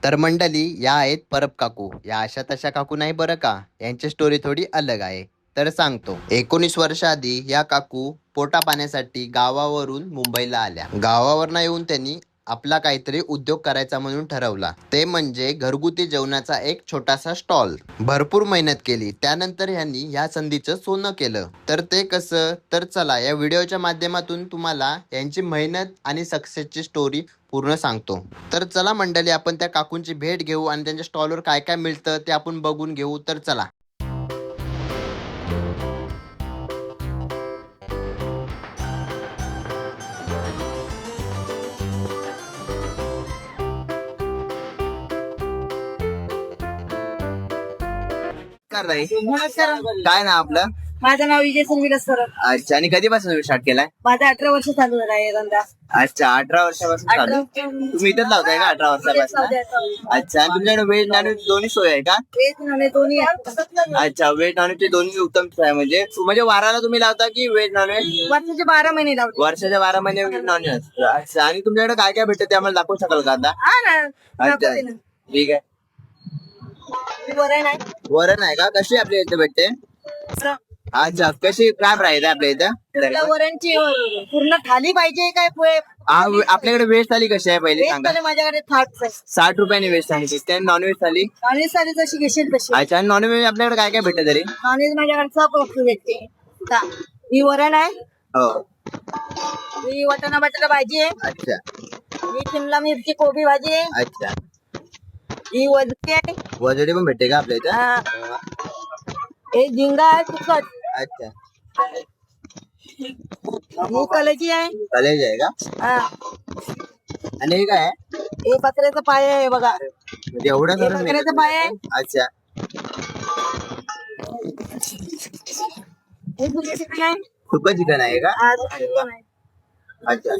तर मंडळी या आहेत परब काकू. या अशा तशा काकू नाही बरं का. यांची स्टोरी थोडी अलग आहे. तर सांगतो. 19 वर्ष आधी या काकू पोटा पाण्यासाठी गावावरून मुंबईला आल्या. गावावरनं येऊन त्यांनी आपला काहीतरी उद्योग करायचा म्हणून ठरवला. ते म्हणजे घरगुती जेवणाचा एक छोटासा स्टॉल. भरपूर मेहनत केली. त्यानंतर यांनी या संधीचं सोनं केलं. तर ते कसं, तर चला या व्हिडिओच्या माध्यमातून तुम्हाला यांची मेहनत आणि सक्सेसची स्टोरी पूर्ण सांगतो. तर चला मंडळी, आपण त्या काकूंची भेट घेऊ आणि त्यांच्या स्टॉलवर काय काय मिळतं ते आपण बघून घेऊ. तर चला. काय ना आपलं? माझं नाव विजय संविलास सर. अच्छा. आणि कधीपासून स्टार्ट केलाय? माझा 18 वर्ष चालू झाला आहे धंदा. अच्छा, 18 वर्षापासून चालू. तुम्ही इथेच लावताय का 18 वर्षापासून? अच्छा. आणि तुमच्याकडे व्हेज नॉन दोन्ही सोय आहे का? वेज नॉन दोन्ही आहेत. अच्छा, व्हेज नॉन चे दोन्ही उत्तम सोय आहे. म्हणजे वाराला तुम्ही लावता की व्हेज नॉन व्हेज? वर्षाचे 12 महिने लावतो. वर्षाच्या 12 महिने व्हेज नॉन व्हेज. अच्छा. आणि तुमच्याकडे काय काय भेटतं ते आम्हाला दाखवू शकाल का आता? हा ना, अच्छा, दाखवते ना. ठीक आहे. वरण आहे. वरण आहे का? कशी आपल्या इथे भेटते? अच्छा, कशी काय प्राइस आहे आपल्या इथं? तुला वरणची पूर्ण थाली पाहिजे काय पोहे? आपल्याकडे व्हेज थाली कशी आहे पहिले वेज सांगा. थाली माझ्याकडे थाट 60 रुपयाने व्हेज थाली भेटते. नॉनव्हेज थाली? नॉनव्हेज थाली जशी घेशील तशी. अच्छा. आणि नॉनव्हेज आपल्याकडे काय काय भेटतं तरी? नॉनव्हेज माझ्याकडे सब वस्तू भेटते. ही वरण आहे, हो. ही वाटाणा बटाटा भाजी आहे, अच्छा. ही शिमला मिरची कोबी भाजी आहे, अच्छा. ही वजडी आहे, वजडी पण भेटते का आपल्या इथं? हा. हे झिंगा आहे तिखट, अच्छा. ही कलेजी आहे, कलेज आहे का? हा. आणि हे काय आहे? हे बकऱ्याचं पाय आहे बघा. म्हणजे एवढं हे करून बकऱ्याचं पाय आहे. अच्छा. हे सुकं चिकन आहे. सुकं चिकन आहे का? हा, सुकं चिकन आहे. अच्छा.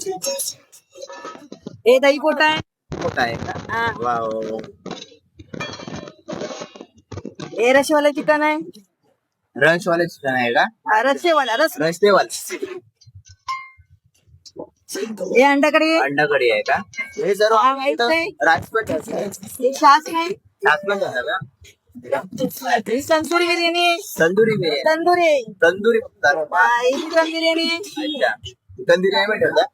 हे दही कोटा आहे. मोठा आहे का? हा. वा वा वा. हे रशवाला चिकन आहे. रसवाले चिकन आहे का? हा, रस्सेवाला रस. रस्तेवाल. हे अंडाकडी आहे. अंडा कढी आहे का? हे सर्व हा, माहित नाही. राजपट हे शास नाही. राजपट आहे का? ही तंदुरी बिर्याणी आहे. तंदुरी बिर्याणी. तंदुरी. तंदुरी फक्त. हा, ही चिकन बिर्याणी आहे. अच्छा. चिकन बिर्याणी भेटेल का?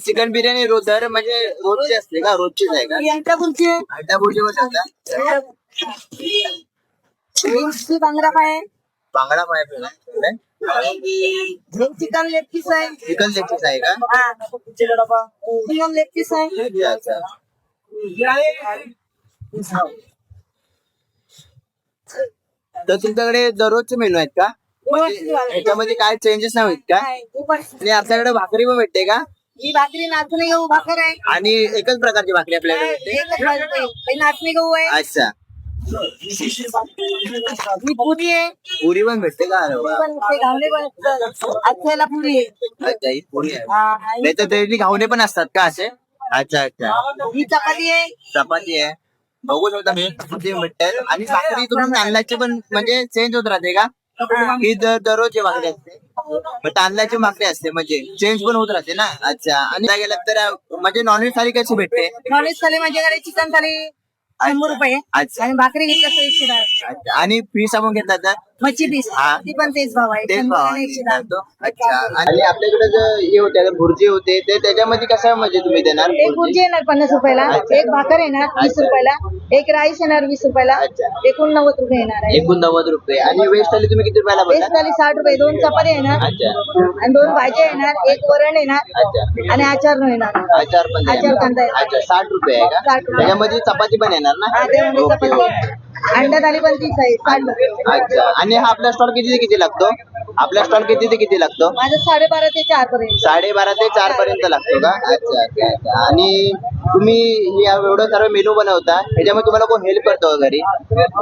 चिकन बिर्याणी दर म्हणजे रोजची असते का? रोजचीच आहे का? ही अंडा कुलची आहे. अंडा भुर्जी पण ठेवता? ही बांगडा पाय आहे. बांगडा पाय पण हे चिकन लेग पीस आहे. चिकन लेग पीस आहे का? हा. चिकन लेग पीस आहे. अच्छा. तर तुमच्याकडे दररोजचे मेनू आहेत का? याच्यामध्ये काय चेंजेस नाही होत का? आणि आपल्याकडे भाकरी पण भेटते का? ही भाकरी नाचणी गहू भाकर आहे. आणि एकच प्रकारची भाकरी आपल्याकडे भेटते? एकच भाकरी. ही नाचणी गहू आहे. अच्छा. ही पुरी आहे. पुरी पण भेटते का? अरे वा. पण ते घावणे पण अथ्याला पुरी आहे. अच्छा, ही पुरी आहे. हा, नाही तर त्याची घावणे पण असतात का असे? अच्छा अच्छा. ही चपाती आहे. चपाती आहे. बघू शकता मी चपाती भेटते. आणि भाकरी तुम्ही तांदळाची पण म्हणजे चेंज होत राहते का? ही दररोजची भाकरी असते. मग तांदळाची भाकरी असते म्हणजे चेंज पण होत राहते ना. अच्छा. आणि गेलं तर म्हणजे नॉनव्हेज थाली कशी भेटते? नॉनव्हेज थाली माझ्याकडे चिकन थाली 100 रुपये. अच्छा. आणि भाकरी घेतलं तर 110. अच्छा. आणि पीस आपण घेतला तर मच्छी पीस हा. ती पण तेच भाव आहे. तेच 100 भाव आणि 110. अच्छा. आणि आपल्याकडे जे होते भुर्जी होते ते त्याच्यामध्ये कसं म्हणजे तुम्ही देणार? एक भुर्जी येणार 50 रुपयाला, एक भाकर येणार 20 रुपयाला, एक राईस येणार 20 रुपयाला, अच्छा. एकूण 90 रुपये येणार आहे. एकूण 90 रुपये. आणि व्हेज थाली तुम्ही किती रुपयाला वेज बोलता? थाली 60 रुपये, 2 चपाती येणार अच्छा. आणि 2 भाज्या येणार, एक वरण येणार अच्छा. आणि आचार येणार. आचार पण आचार कांदा येणार. अच्छा. 60 रुपये आहे का? 60 रुपये. त्याच्यामध्ये चपाती पण येणार ना? हा, त्यामध्ये ओके, चपाती ओके. येणार. अंडा थाली पण तीच आहे 60 रुपये. अच्छा. आणि हा आपला स्टॉल किती ते किती लागतो? आपला स्टॉल किती ते किती लागतो? माझं 12:30 ते 4 पर्यंत. 12:30 ते 4 पर्यंत लागतो का? अच्छा अच्छा अच्छा. आणि तुम्ही हे एवढं सर्व मेनू बनवता ह्याच्यामध्ये तुम्हाला कोण हेल्प करतो का घरी?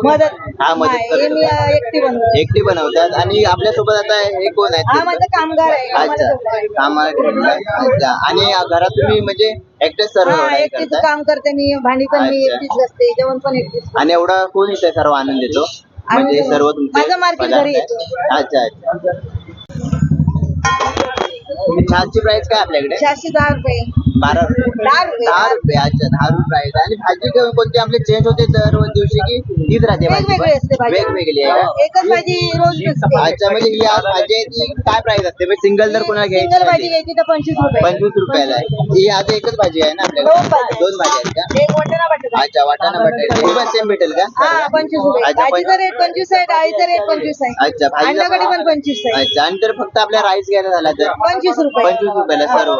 मदत हा, मदत नाही, करतो. हे मी एकटी बनवते. एकटी बनवतात. आणि आपल्यासोबत आता हे कोण हा, आहेत? माझं कामगार आहे. आम्हाला अच्छा. ठेवलं आहे. कामाला ठेवलं आहे. अच्छा. आणि घरात तुम्ही म्हणजे एकटेच सर्व हा, हे एकटीच करताय? काम करते मी, भांडी पण मी अच्छा. एकटीच घासते, जेवण पण एकटीच. आणि एवढा कोण इथे सर्व आनंद देतो म्हणजे आनंद सर्व तुमचे माझं मार्केट पदार्थ घरी आहे? येतो. अच्छा अच्छा. चहाची प्राइस काय आपल्याकडे? 410 रुपये. 12 रुपये 10 रुपये. अच्छा 10 रुपये प्राइस. आणि भाजी कोणती आपली चेंज होते दर दिवशी की तीच राहते भाजी वेगवेगळी असते पण? भाजी. वेगवेगळी आहे का? एकच भाजी रोज नसते. अच्छा म्हणजे ही आज भाजी आहे ती काय प्राइस असते सिंगल जर कोणाला सिंगल भाजी घ्यायची घ्यायची तर 25 रुपये. 25 रुपयाला आहे. ही आज एकच भाजी आहे ना दोन आपल्याकडे? भाज्या. दोन भाजी आहेत का? एक वाटाणा बटाटा. अच्छा वाटाणा बटाटे हे पण सेम भेटेल का? हा 25 रुपये. अच्छा, भाजीचा रेट 25 आहे, डाळीचा रेट 25 आहे. अच्छा भाजीला अंडाकडी पण 25 आहे. अच्छा आणि तर फक्त आपल्या राईस घ्यायला झाला तर 25 रुपये. 25 रुपयाला सर्व.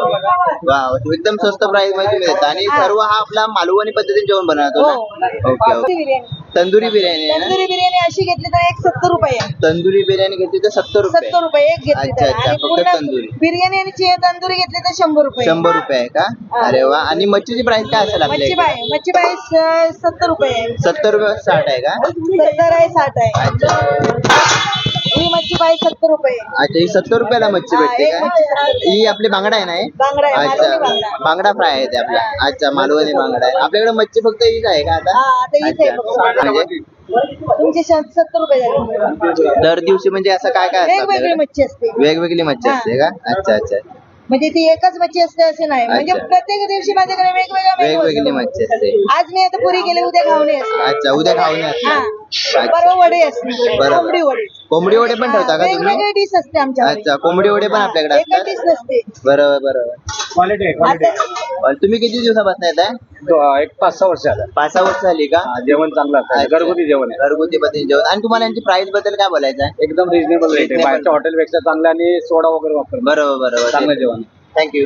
वा एकदम स्वस्त प्राइस मध्ये तुम्ही देता. आणि हा. सर्व हा आपला मालवणी पद्धतीने जेवण बनवतो हो. ना? Okay okay. बिर्याणी. तंदुरी बिर्याणी आहे ना? तंदुरी बिर्याणी अशी घेतली तर एक 70 रुपये आहे. तंदुरी बिर्याणी घेतली तर 70 रुपये. 70 रुपये एक घेतली अच्छा, तर. अच्छा, आणि फक्त पूर्ण तंदुरी. बिर्याणी आणि तंदुरी घेतली तर 100 रुपये. 100 रुपये आहे का? हा. अरे वा. आणि मच्छीची प्राइस काय असेल आपल्या इकडे? मच्छीबाई 70 रुपये आहे. 70 रुपये 60 आहे का? 70 आहे 60 आहे. अच्छा ही मच्छीबाई 70 रुपये. अच्छा ही 70 रुपयाला मच्छी हा, भेटते एक का? मच्छी 70 रुपये. ही आपली बांगडा आहे ना हे? बांगडा आहे, मालवणी बांगडा. अच्छा बांगडा फ्राय आहे ते आपला. अच्छा मालवणी बांगडा आहे. आपल्याकडे मच्छी फक्त हीच आहे का आता? हा आता हीच आहे फक्त. अच्छा. म्हणजे तुमचे 70 रुपये झाले. दर दिवशी म्हणजे असं काय काय असतं वेगवेगळी आपल्याकडे? मच्छी असते. वेगवेगळी मच्छी हा. असते का? अच्छा अच्छा म्हणजे ती एकच मच्छी असते असे नाही. म्हणजे अच्छा. प्रत्येक दिवशी माझ्याकडे वेगवेगळ्या menu वेगवेगळी असतात. मच्छी असते. आज मी आता पुरी केली, उद्या घावणे असते. अच्छा उद्या खाऊन हा अच्छा. परवा वडे असते. बरोबर. कोंबडी वडे. कोंबडी वडे पण ठेवता का तुम्ही? वेगवेगळी डिश असते आमच्याकडे. अच्छा कोंबडी वडे पण आपल्याकडे एकच असतात? डिश नसते. बरोबर बरोबर. आता तुम्ही किती दिवसापासून येत आहे? एक 5-6 वर्ष झालं. 5-6 वर्ष झाली का? जेवण चांगलं असतं. अच्छा. घरगुती जेवण आहे. घरगुती पद्धतीने जेवण. आणि तुम्हाला यांची प्राइस बद्दल काय बोलायचं आहे? एकदम रिजनेबल रेट आहे. Reasonable. बाहेरच्या हॉटेलपेक्षा चांगलं आणि सोडा वगैरे वापरतो. बरोबर बरोबर. चांगलं जेवण. थँक्यू.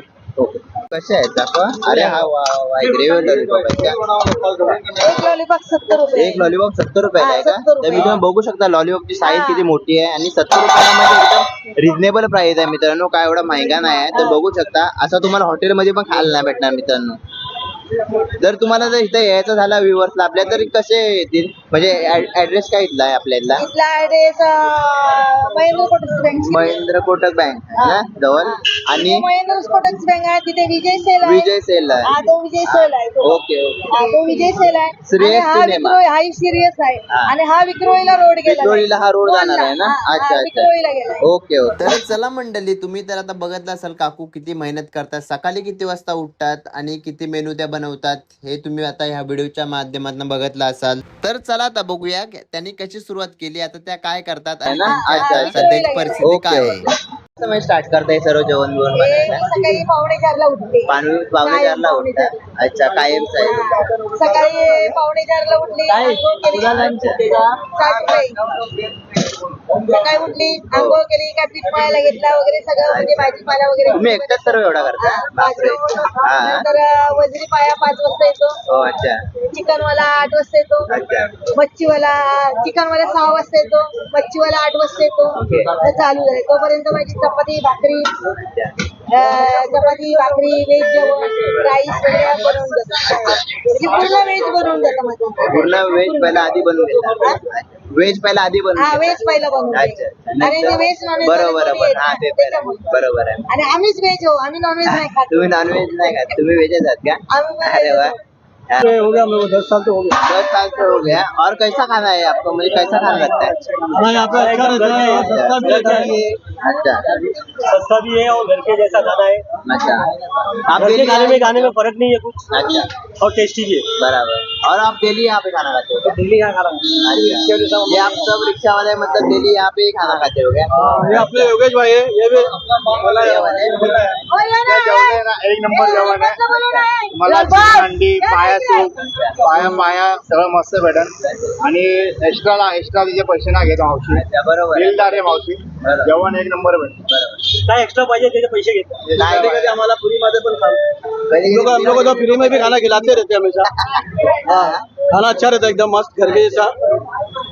कसे आहेत दाखवा. अरे हा वा वा ग्रेव्ही लॉलीपॉप आहे का? एक लॉलीपॉप 70 रुपये. एक लॉलीपॉप 70 रुपयाला आहे का? 70 तर रुपये. तुम्ही बघू शकता लॉलीपॉपची साईज हा. किती मोठी आहे आणि 70 रुपयामध्ये एकदम रिझनेबल प्राइस आहे मित्रांनो. काय एवढा महंगा नाही आहे. तर बघू शकता असं तुम्हाला हॉटेलमध्ये पण खायला नाही भेटणार मित्रांनो. जर तुम्हाला जर इथं यायचं झाला व्ह्युअर्सला आपल्या तर कसे येतील म्हणजे ऍड्रेस काय इथला आहे आपल्या इथला? इथला address Mahendra Kotak bank. Mahendra Kotak bank आहे ना जवळ. आणि महेंद्र कोटक बँक आहे तिथे विजय सेल आहे. विजय सेल आहे. हा तो विजय सेल आहे तो. Okay okay. हा तो विजय सेल आहे. Serious आणि हा cinema. विक्रोळी हा सिरियस आहे. हा. आणि हा विक्रोळीला रोड गेला. विक्रोळीला हा रोड जाणार आहे ना? अच्छा विक्रोळीला गेला. अच्छा. Okay okay. तर चला मंडळी, तुम्ही तर आता बघितलं असाल काकू किती मेहनत करतात, सकाळी किती वाजता उठतात आणि किती मेनू त्या बनवतात हे तुम्ही आता ह्या व्हिडिओच्या माध्यमातून बघितलं असाल. तर चला आता बघूया त्यांनी कशी सुरुवात केली, आता त्या काय करतात आणि ना? त्यांच्या अच्छा, आता सध्याची परिस्थिती ओके काय आहे. ओके. स्टार्ट करताय सर्व जेवण बिवण हे बनवायला? सकाळी 3:45ला उठते. पावणे 4ला उठता? अच्छा कायमच आहे. हा. सकाळी 3:45ला उठली. काय? आंघोळ केली. तुला lunch? सासूबाई. सकाळी उठली, आंघोळ केली, काय पीठ मळायला घेतला वगैरे सगळं म्हणजे भाजीपाला वगैरे. तुम्ही एकटाच सर्व एवढा करता? बापरे. हा. नंतर वजरी पाया 5 वाजता येतो. हो अच्छा चिकनवाला 8 वाजता येतो. अच्छा. मच्छीवाला चिकनवाला 6 वाजता येतो. मच्छीवाला 8 वाजता येतो. ओके. तर चालू झाले तोपर्यंत माझी चपाती भाकरी अच्छा. चपाती भाकरी व्हेज जेवण राईस वगैरे बनवून जातं. म्हणजे पूर्ण व्हेज बनवून जातं माझं. पूर्ण व्हेज पहिला आधी बनवून घेतात. व्हेज पहिला आधी बनवून हा घेतात. व्हेज पहिला बनवून अच्छा. आणि ते व्हेज नॉनव्हेज बरोबर बरोबर. हा ते तर आहे. बरोबर आहे. आणि आम्हीच व्हेज हो, आम्ही नॉनव्हेज नाही खात. तुम्ही नॉनव्हेज नाही खात, तुम्ही व्हेजच आहात का? आम्ही पण अरे वाह. हाँ। हो गया हम लोग 10 साल तो हो गया. 10 साल से हो गया। और कैसा खाना है आपको, मुझे कैसा खाना लगता है? हमारे यहाँ पे अच्छा रहता है, सस्ता भी रहता है. अच्छा सस्ता भी है और घर के जैसा खाना है. अच्छा आप घर के डेली खाने में खाने में फर्क नहीं है कुछ. अच्छा और टेस्टी भी है. बराबर। और आप डेली यहाँ पे खाना खाते हो क्या? दिल्ली का खाना. अच्छा। ये आप सब रिक्शा वाले मतलब डेली यहाँ पे ही खाना खाते हो क्या? ये अपने योगेश भाई है, ये भी ये वाले? हो, या ना, या. एक नंबर जेवण आहे. कसं बनवलं आहे? मला लालबाग. चिकन अंडी या पाया इकडे. सूप पाया सगळं मस्त भेटन आणि एक्स्ट्रा तिचे पैसे नाही घेतो मावशी. अच्छा बरोबर आहे. बिलदार आहे मावशी. बरोबर. जेवण एक नंबर भेटत. काय एक्स्ट्रा पाहिजे त्याचे पैसे घेतो. नाही. कधी आम्हाला फ्री मध्ये पण कधी- हम लोग तो फ्री में भी खाना खिलाते रहते हैं हमेशा. हाँ खाना अच्छा रहता है एकदम मस्त घर के जैसा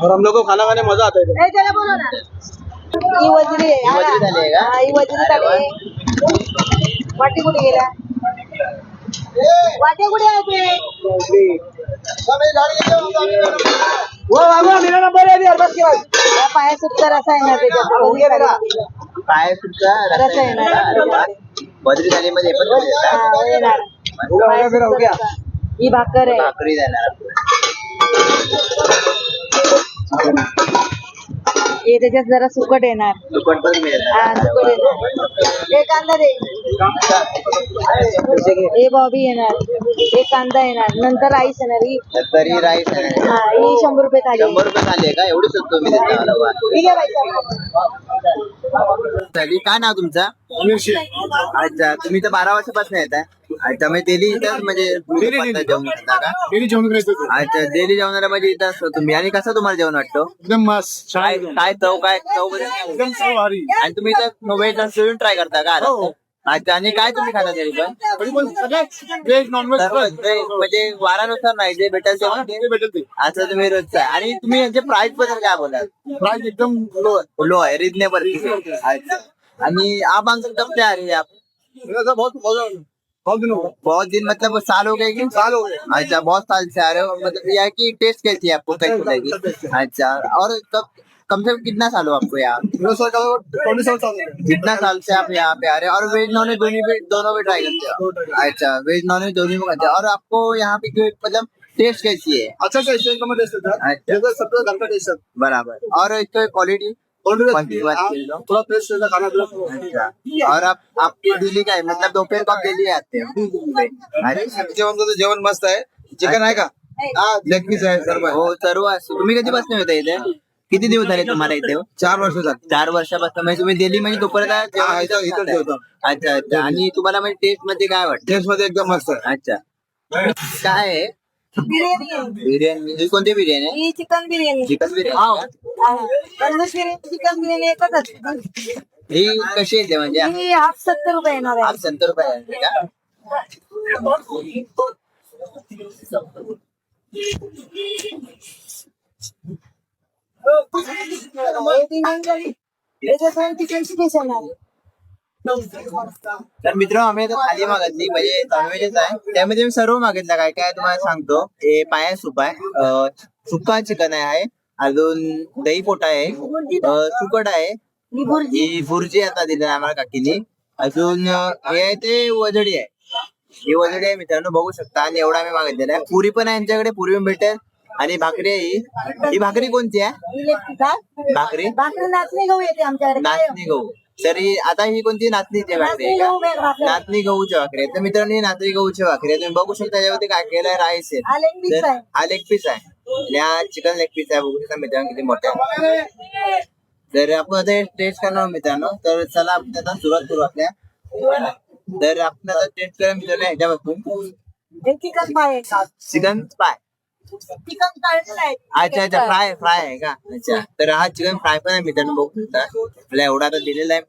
और हम लोग को खाना खाने मजा आता है. ए, त्याला बोलव ना. ही वजरी आहे. ही वजरी झाली आहे का? हा, ही वजरी अरे झाली आहे. वाटी कुठे गेला? वाट्या कुठे आहे ते? मेरा नंबर है यार बस के बाद. या पाया सुटचा रसा आहे ना त्याच्यात. पाय सुद्धा रस्सा आहे ना. अरे वा. बद्री थालीमध्ये पण देतात. हा, येणार. पाया सुटचा रस्सा. ही भाकर आहे. भाकरी देणार. ही हे त्याच्यात जरा सुकट येणार. सुकट पण मिळेल. हा सुकट येणार. हे कांदा दे. हे बॉबी येणार. हे कांदा येणार. नंतर राईस येणार. तरी राईस आहे. हा ही 100 रुपये थाळी आहे. 100 रुपये झाले का? एवढी स्वस्त तुम्ही देता मला वा. ठीक आहे बाई. चालेल. काय नाव तुमचं? अच्छा, तुम्ही तर 12 वर्षापासून येत आहे. अच्छा, म्हणजे डेली इथं म्हणजे जेवण करता का? डेली जेवण करायचं अच्छा, डेली जेवणाला म्हणजे इथं असतो तुम्ही. आणि कसं तुम्हाला जेवण वाटतं? एकदम मस्त काय काय चव मध्ये काय? एकदम भारी. आणि तुम्ही तर व्हेज नॉन ट्राय करता का? अच्छा, आणि काय तुम्ही खाता तरी पण? तरी पण सगळ्यात व्हेज नॉनव्हेज म्हणजे वारानुसार नाही जे भेटेल ते भेटेल ते असं तुम्ही रोजचा. आणि तुम्ही यांचे प्राइस बद्दल काय बोलाल? प्राइस एकदम लो है, रिजनेबल. अच्छा, आणि आप अंकल कब से आ रही है आप? बहुत दिन मतलब साल हो गए कि? साल हो गए. अच्छा, बहुत साल से आ रहे हो. मतलब यह की टेस्ट कैसी है आपको? कैसी लगी? अच्छा, और कम से कम कितना साल हो आपको यहाँ? 27 साल कितना साल से आप यहाँ पे आ रहे हैं? और वेज नॉन वेज दोनों भी ट्राई करते हो? अच्छा, वेज नॉन वेज दोनों में करते हैं. और आपको यहाँ पे मतलब टेस्ट कैसी है? अच्छा टेस्ट है, एकदम टेस्ट है. अच्छा. जैसे सबका घर का टेस्ट है. बराबर. और इसकी क्वालिटी? थोड़ा टेस्ट है खाना पीना. अच्छा. और आपकी डेली का है मतलब दोपहर को आप डेली आते हो? जेवण मस्त आहे. चिकन आहे का? हा लेग पीस आहे सर्व. हो, सर्व असतो. तुम्ही कधीपासून येता इथे? किती दिवस झाले तुम्हाला इथे? 4 वर्ष झाली. 4 वर्षापासून. म्हणजे तुम्ही डेली म्हणजे दुपारला इथं जेवतो. अच्छा अच्छा. आणि तुम्हाला म्हणजे टेस्ट मध्ये काय वाटतं? टेस्ट मध्ये एकदम मस्त आहे. अच्छा. काय आहे? बिर्याणी आहे. बिर्याणी. ही कोणती बिर्याणी आहे? ही चिकन बिर्याणी. चिकन बिर्याणी का? तंदूर बिर्याणी चिकन बिर्याणी एकच असते. ही कशी येते म्हणजे? ही हाफ 70 रुपये येणार आहे. आप 70 रुपये आहे का? हे बिर्याणी झाली. याच्यासोबत चिकनची डिश येणार. तर मित्र आम्ही आता थाली मागितली म्हणजे नॉनव्हेजच आहे. त्यामध्ये मी सर्व मागितलं. काय काय तुम्हाला सांगतो. हे पाया सूप आहे, सुक्का चिकन आहे, अजून दही पोटा आहे, सुकट आहे, ही भुर्जी. ही भुर्जी आता दिली आम्हाला काकीने. अजून हे आहे ते वजडी आहे. ही वजडी आहे मित्रांनो, बघू शकता. आणि एवढा आम्ही मागितलेला आहे. पुरी पण आहे यांच्याकडे, पुरी पण भेटेल. आणि भाकरी आहे ही भाकरी कोणती आहे? ही लेग का? भाकरी भाकरी नाचणी गहू येते आमच्याकडे. नाचणी गहू. तरी आता ही कोणती नाचणीची भाकरी आहे नाचणी गहू का? वेगळा. नाचणी गहूची भाकरी आहे. तर मित्रांनो ही नाचणी गहूची भाकरी आहे. तुम्ही बघू शकता त्याच्यावरती काय केलंय, राईस आहे. हा लेग पीस आहे. हा लेग पीस आहे. आणि हा चिकन लेग पीस आहे. बघू शकता मित्रांनो किती मोठा आहे. तर आपण आता टेस्ट करणार मित्रांनो. तर चला आपण आता सुरुवात करू आपल्या. तर आपण आता टेस्ट करूया मित्रांनो ह्याच्यापासून. हे चिकन फ्राय आहे. Chicken fry. चिकन तळलेलं आहे. अच्छा अच्छा, फ्राय आहे का? अच्छा. तर हा चिकन फ्राय पण आहे मित्रांनो, बघू शकता. आपल्या एवढा आता दिलेला आहे,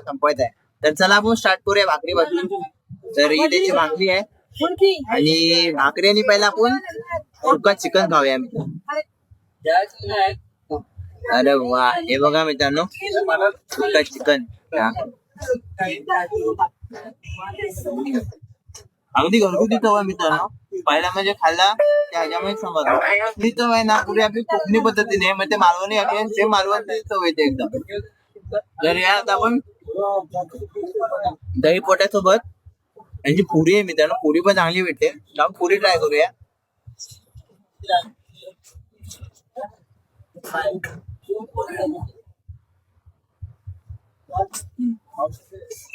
संपवायचा आहे. तर चला आपण स्टार्ट करूया भाकरी पासून. तर ही त्याची भाकरी आहे. फुलकी. आणि भाकरी आणि पहिला आपण सुक्का चिकन खाऊया मित्रांनो. अरे वा, हे बघा मित्रांनो सुक्का चिकन. अगदी घरगुती चव आहे मित्रांनो. पहिला म्हणजे खाल्ला त्या ह्याच्यामध्ये समजलं ही चव आहे ना पुरी आपली कोकणी पद्धतीने म्हणजे ते मालवणी आहे, सेम मालवणी चव येते एकदम. तर यात आपण दही पोट्यासोबत यांची पुरी आहे मित्रांनो, पुरी पण चांगली भेटते. आपण पुरी ट्राय करूया.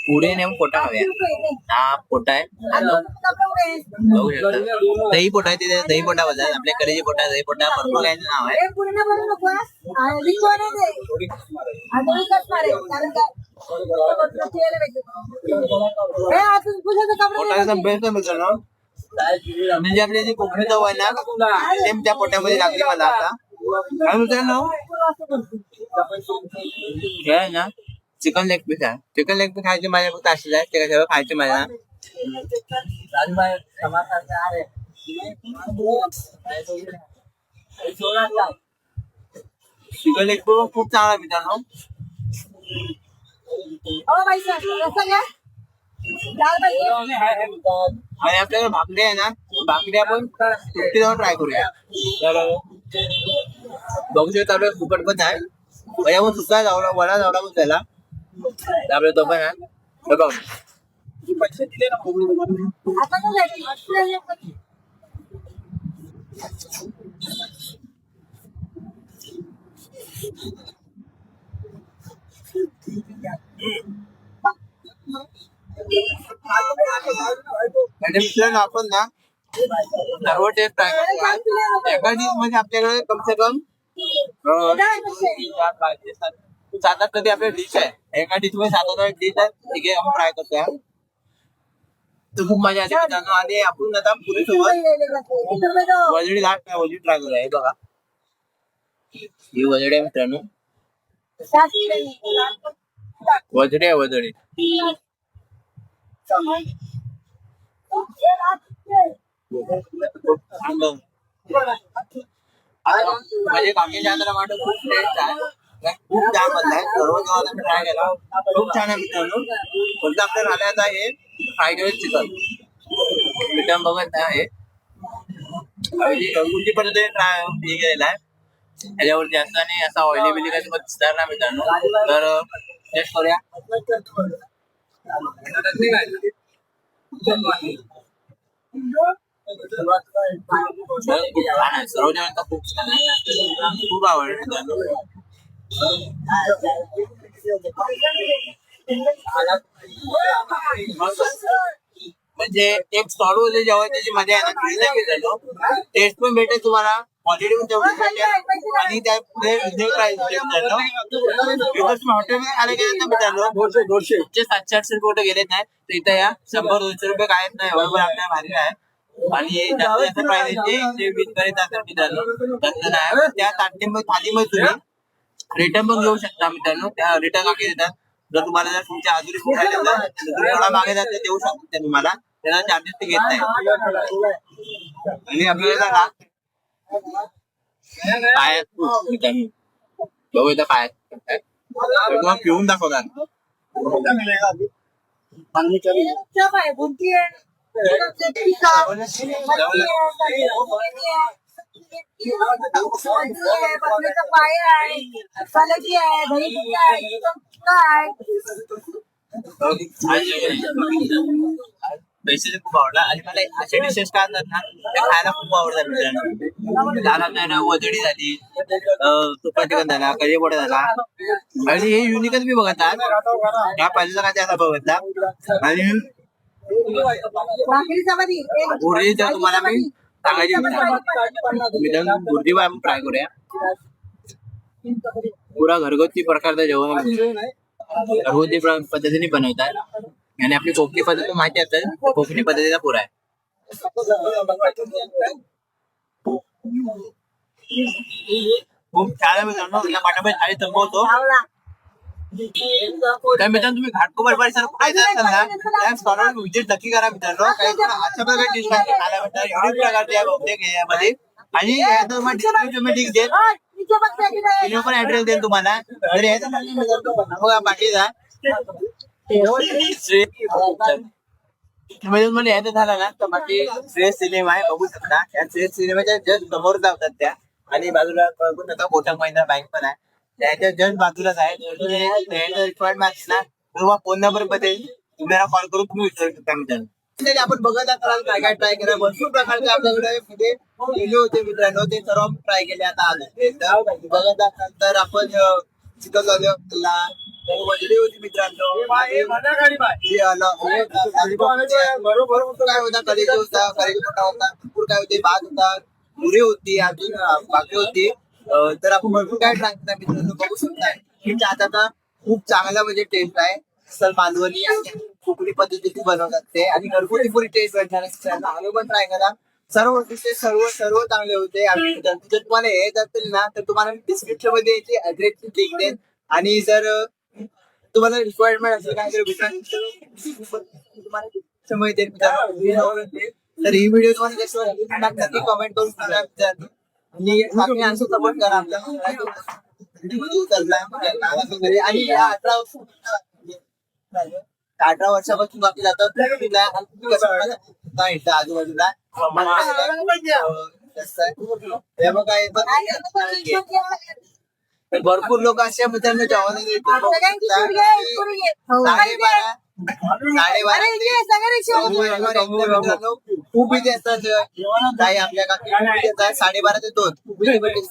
पुरी नेम पोटा खाऊया. हा पोटा आहे, बघू शकता. दही पोटा आहे, तिथे दही पोटा बोलतात. आपल्या कलेजी पोटा, दही पोटा भरपूर काही नाव आहे. पोटाचा बेस्ट आहे मित्रांनो. म्हणजे आपली जी कोकणी चव आहे ना सेम त्या पोट्यामध्ये लागली मला आता. काय मित्रांनो हे आहे ना चिकन लेग पीस आहे. चिकन लेग पीस खायची माझ्या फक्त अशीच आहे, ते सगळं खायचे मला. चिकन लेग पीस खूप चांगला मित्रांनो. आणि आपल्याला भाकरी आहे ना, भाकरी आपण 50 जाऊन ट्राय करूया. बघू शकता आपल्याला सुकट पण आहे, आपण सुका जावला वडा जावला पण त्याला आपल्या तो पण आहे. बघ पैसे दिले ना म्हणजे मित्रांनो आपण ना सर्व टेस्ट ट्राय करतो. एका डिश मध्ये आपल्याकडे कम से कम 7-8 कधी आपल्या डिश आहे. एका डिश मध्ये 7-8 डिश आहे. ठीक आहे, आपण ट्राय करतोय. तर खूप मजा येते मित्रांनो. आणि आपण आता पुरी सोबत वजडी वजडी ट्राय करूया. हे बघा, ही वजडी आहे मित्रांनो. वजडी आहे, वजडी. म्हणजे काकीच्या हाताला वाटत खूप टेस्ट आहे. खूप छान बनलाय. सर्व जेवण मी ट्राय केला, खूप छान आहे मित्रांनो. फक्त आपल्याला आले आता हे फ्राईड राईस चिकन मित्रांनो बघत आहे. कोणती पद्धतीने ट्राय हे केलेला आहे. त्याच्यावर जास्त आणि असा ऑइली बिली काही दिसणार ना मित्रांनो. तर टेस्ट करूया. सर्व जेवण तर खूप छान आहे, खूप आवडलं मित्रांनो. म्हणजे एक स्टॉल वर जेवायची मजा आहे ना मित्रांनो. टेस्ट पण भेटेल तुम्हाला, क्वालिटी पण तेवढीच भेटेल आणि त्यापुढे हॉटेलमध्ये आले गेले ना मित्रांनो 700-800 रुपये गेलेत नाही तर इथं या 100-200 रुपये कायच नाही. बरोबर आपल्या भारी आहे. आणि जास्त जास्त प्राइस ते विन करीत असतात मित्रांनो. तसं नाही, त्या थालीमध्ये तुम्ही रिटर्न पण घेऊ शकता मित्रांनो. त्या रिटर्न काकी देतात. जर तुम्हाला जर तुमच्या आजूरी थोडा मागे जाते देऊ शकतात ते तुम्हाला. त्याला चार्जेस ते घेत नाही. आणि आपल्याला काय बघू इथं काय तुम्हाला पिऊन दाखवणार. पैसे खूप आवडला आणि मला असे डिशेस काय असतात ना ते खायला खूप आवडतात मित्रांनो. वजडी झाली, तुपा चिकन झाला, कढी पोळा झाला आणि हे युनिकच मी बघतात या पहिल्याचा काय त्याला बघतात. आणि भुर्जी जर तुम्हाला मी सांगायची मित्रांनो, भुर्जी आपण ट्राय करूया. पुरा घरगुती प्रकारचं जेवण घरगुती पद्धतीने बनवतात आणि आपली कोकणी पद्धत माहिती असेल, कोकणी पद्धतीचा पुरा आहे. खूप छान मित्रांनो. या पाठामध्ये थाळी संपवतो. काय मित्रांनो, तुम्ही घाटकोपर परिसर कुठे जात असाल ना त्या स्टॉलवर व्हिजिट नक्की करा मित्रांनो. काही अशा प्रकारे डिश खायला भेटतात युनिक प्रकारचे या बहुतेक यामध्ये. आणि याचं पण ऍड्रेस देईल तुम्हाला. जर यायचं बघा पाठीचा मला यायचं झालं ना तर बाकी श्रेयस सिनेमा आहे, बघू शकता. या श्रेयस सिनेमाच्या जस्ट समोर जातात त्या. आणि बाजूला कोटक महिंद्रा बँक पण आहे, त्याच्या जस्ट बाजूलाच आहे. रिक्वायरमेंट ना किंवा फोन नंबर मध्ये तुम्हाला कॉल करून तुम्ही विचारू शकता मित्रांनो. आपण बघत आहात काय काय ट्राय केलं. भरपूर प्रकारचे आपल्याकडे पुढे गेले होते मित्रांनो, ते सर्व ट्राय केले. आता आले बघत असाल तर आपण चिकन लॉलीपॉपला वजडी होती मित्रांनो. बरोबर काय होता, कलेजी होता, कलेजी मोठा होता, भरपूर काय होते, भात होता, पुरी होती, अजून भाकरी होती. तर आपण भरपूर काय ट्राय केला मित्रांनो, बघू शकता. हिच्या हाताचा खूप चांगला म्हणजे टेस्ट आहे. सर मालवणी कोकणी पद्धतीने बनवतात ते आणि घरगुती पुरी टेस्ट भेटणार. आम्ही पण ट्राय करा. सर्व डिशेस सर्व चांगले होते. जर तुम्हाला हे जातील ना तर तुम्हाला डिस्क्रिप्शन मध्ये याची ऍड्रेसची लिंक देईन. आणि जर तुम्हाला रिक्वायरमेंट असेल काय तुम्हाला तर ही व्हिडिओ तुम्हाला कशी वाटली नक्की कमेंट करून सांगा मित्रांनो. आणि बाकी असं सपोर्ट करा आपल्याला. आणि 18 वर्षापासून बाकी जातात आजूबाजूला भरपूर लोक असे मित्रांनो खूप इथे असतात. काही आपल्या 12:30 ते 2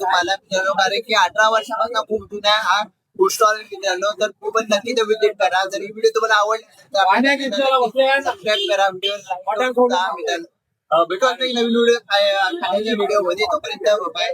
तुम्हाला कारण की 18 वर्षापासून खूप जुन्या हा फूड स्टॉल मित्रांनो, तर तुम्ही पण नक्की ते विजिट करा. जर ही व्हिडिओ तुम्हाला आवडली सबस्क्राईब करा व्हिडिओ. भेटू आता एक नवीन व्हिडिओ खाण्याच्या व्हिडिओ मध्ये. तोपर्यंत बाय.